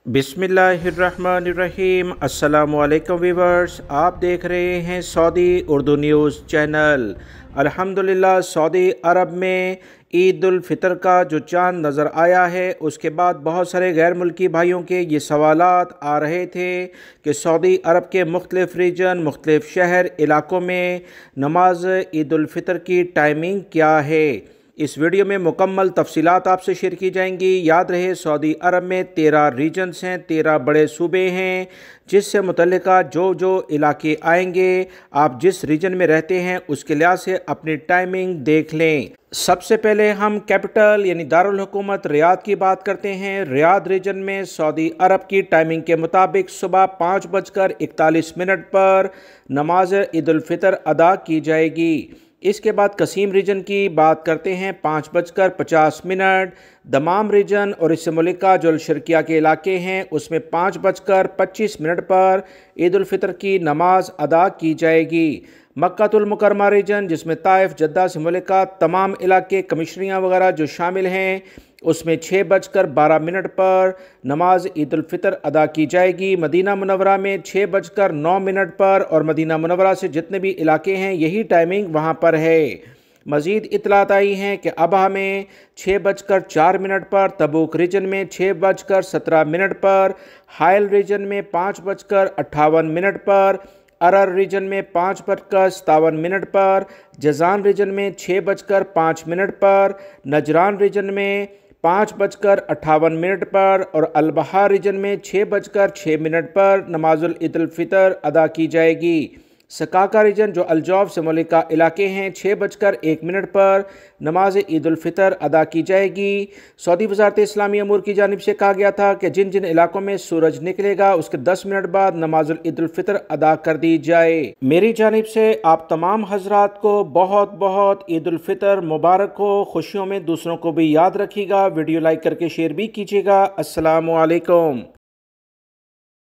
बिस्मिल्लाहिर्रहमानिर्रहीम। अस्सलामुअलैकुम वीवर्स, आप देख रहे हैं सऊदी उर्दू न्यूज़ चैनल। अल्हम्दुलिल्लाह सऊदी अरब में ईद उल फ़ितर का जो चाँद नज़र आया है, उसके बाद बहुत सारे गैर मुल्की भाइयों के ये सवालात आ रहे थे कि सऊदी अरब के मुख्तलिफ़ रीजन, मुख्तलिफ़ शहर इलाक़ों में नमाज ईद उल फ़ितर की टाइमिंग क्या है। इस वीडियो में मुकम्मल तफसीलात आपसे शेयर की जाएंगी। याद रहे सऊदी अरब में 13 रीजन्स हैं, 13 बड़े सूबे हैं, जिससे मुतल्लिका जो इलाके आएंगे, आप जिस रीजन में रहते हैं उसके लिहाज से अपनी टाइमिंग देख लें। सबसे पहले हम कैपिटल यानी दारुल हुकूमत रियाद की बात करते हैं। रियाद रीजन में सऊदी अरब की टाइमिंग के मुताबिक सुबह 5:41 पर नमाज ईद उल फ़ितर अदा की जाएगी। इसके बाद कसीम रीजन की बात करते हैं 5:50। दमाम रीजन और इससे मुल्का जो शर्किया के इलाके हैं उसमें 5:25 पर ईद उल फ़ितर की नमाज अदा की जाएगी। मक्कातुल मुकरमा रीजन जिसमें ताइफ, जद्दा से मुल्का तमाम इलाके, कमिश्नरियाँ वगैरह जो शामिल हैं, उसमें 6:12 पर नमाज ईद उल फ़ितर अदा की जाएगी। मदीना मुनव्वरा में 6:09 पर और मदीना मुनव्वरा से जितने भी इलाके हैं यही टाइमिंग वहाँ पर है। मज़ीद इतलात आई हैं कि अबहा में 6:04 पर, तबूक रीजन में 6:17 पर, हायल रीजन में 5:58 पर, अरर रीजन में 5:57 पर, जज़ान रीजन में 6:05 पर, नजरान रीजन में 5:58 पर और अलबहा रीजन में 6:06 पर नमाजुल ईद उल फ़ितर अदा की जाएगी। सकाका रीजन जो अलजौफ से मुल्का इलाके हैं 6:01 पर नमाज ईद उल फ़ितर अदा की जाएगी। सऊदी वज़ारत इस्लामी अमूर की जानिब से कहा गया था कि जिन जिन इलाकों में सूरज निकलेगा उसके 10 मिनट बाद नमाजुल ईद उल फ़ितर अदा कर दी जाए। मेरी जानिब से आप तमाम हजरात को बहुत बहुत ईद उल फ़ितर मुबारक हो। खुशियों में दूसरों को भी याद रखिएगा। वीडियो लाइक करके शेयर भी कीजिएगा। अस्सलामु अलैकुम।